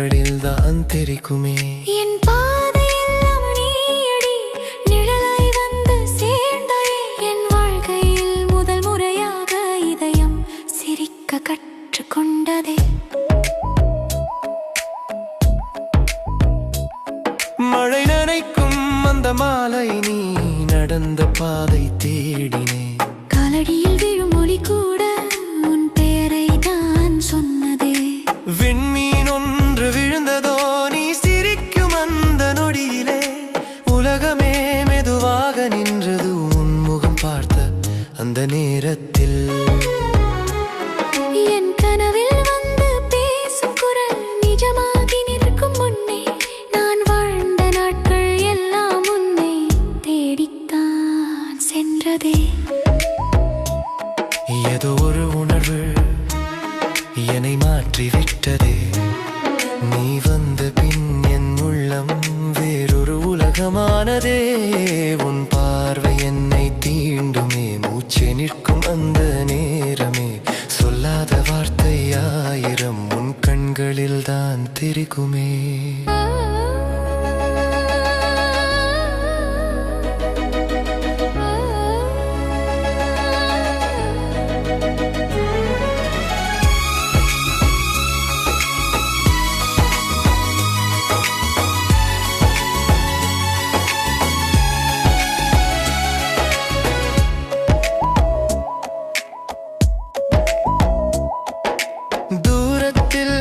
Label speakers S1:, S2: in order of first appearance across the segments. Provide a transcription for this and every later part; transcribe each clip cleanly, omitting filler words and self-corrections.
S1: கண்களில் தான் தெரிக்குமே.
S2: என் பாதையெல்லாம் நீயடி, நிழலாய் வந்து சேர்ந்தாயே. என் வாழ்க்கையில் முதல் முறையாக இதயம் சிரிக்க கற்றுக்கொண்டதே.
S1: மழை நனைக்கும் அந்த மாலை நீ நடந்த பாதை தேடினே.
S2: காலடியில் விழும் ஒலி கூட உன் பெயரை தான் சொன்னதே.
S1: விண்மீன் ஒன்று விழுந்ததோ நீ சிரிக்கும் அந்த நொடியிலே. உலகமே மெதுவாக நின்றது உன் முகம் பார்த்த அந்த நேரத்தில்.
S2: என் கனவில் வந்து பேசும் குரல் நிஜமாகி நிற்கும் முன்னே. நான் வாழ்ந்த நாட்கள் எல்லாம் உன்னை தேடித்தான் சென்றதே.
S1: ஏதோ ஒரு உணர்வு என்னை மாற்றிவிட்டதே. நீ வந்த பின் என் உள்ளம் வேறொரு உலகமானதே. உன் பார்வை என்னை தீண்டுமே, மூச்சு நிற்கும் அந்த நேரமே. சொல்லாத வார்த்தை ஆயிரம் உன் கண்களில் தான் தெரிக்குமே. தூரத்தில்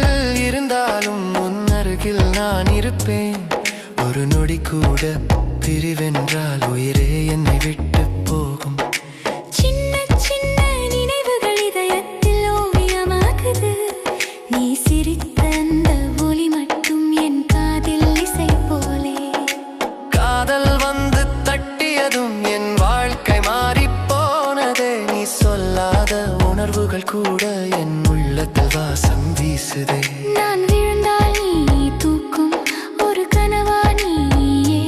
S1: இருந்தாலும் உன் அருகில் நான் இருப்பேன். ஒரு நொடி கூட பிரிவென்றால் உயிரே என்னை விட்டு போகும்.
S2: சின்ன சின்ன நினைவுகள் இதயத்தில் ஓவியமாகுது. நீ சிரித்த அந்த ஒலி மட்டும் என் காதில் இசை போலே.
S1: காதல் வந்து தட்டியதும் என் வாழ்க்கை மாறிப் போனதே. நீ சொல்லாத உணர்வுகள் கூட என் உள்ளத்தில் வாசம் வீசுதே.
S2: நான் விழுந்தால் நீ தூக்கும் ஒரு கனவா நீயே.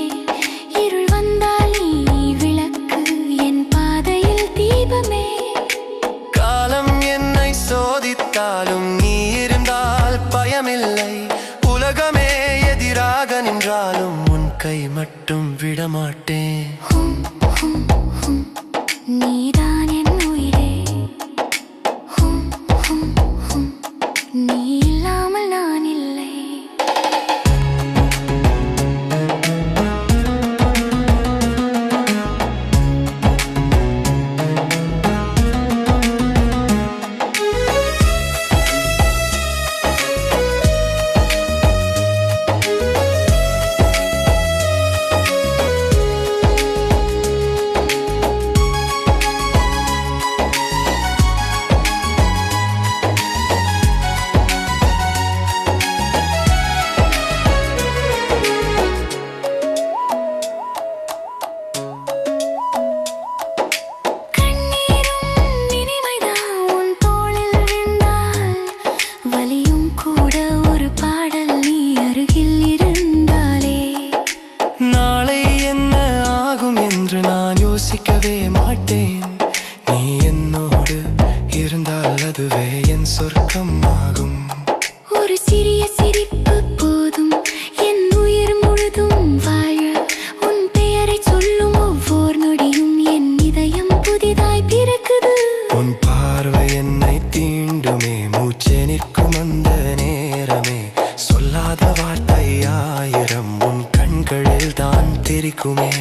S2: இருள் வந்தால் நீ விளக்கு, என் பாதையில் தீபமே.
S1: காலம் என்னை சோதித்தாலும் நீ இருந்தால் பயமில்லை. உலகமே எதிராக நின்றாலும் உன் கை மட்டும் விடமாட்டேன்.
S2: ஹும், ஹும், ஹும். நீதான் என் உயிரே. ஹும், ஹும், ஹும். நீ இல்லாமல் நான் இல்லை.
S1: நான் யோசிக்கவே மாட்டேன். நீ என்னோடு இருந்தால் அதுவே என் சொர்க்கம் ஆகும்.
S2: ஒரு சிறிய சிரிப்பு போதும் என் உயிர் முழுதும் வாழ. உன் பெயரை சொல்லும் ஒவ்வொரு நொடியும் என் இதயம் புதிதாய் பிறக்குது.
S1: உன் பார்வை என்னை தீண்டுமே, மூச்சு நிற்கும் அந்த நேரமே. சொல்லாத வார்த்தை ஆயிரம் உன் கண்களில் தான் தெரிக்குமே.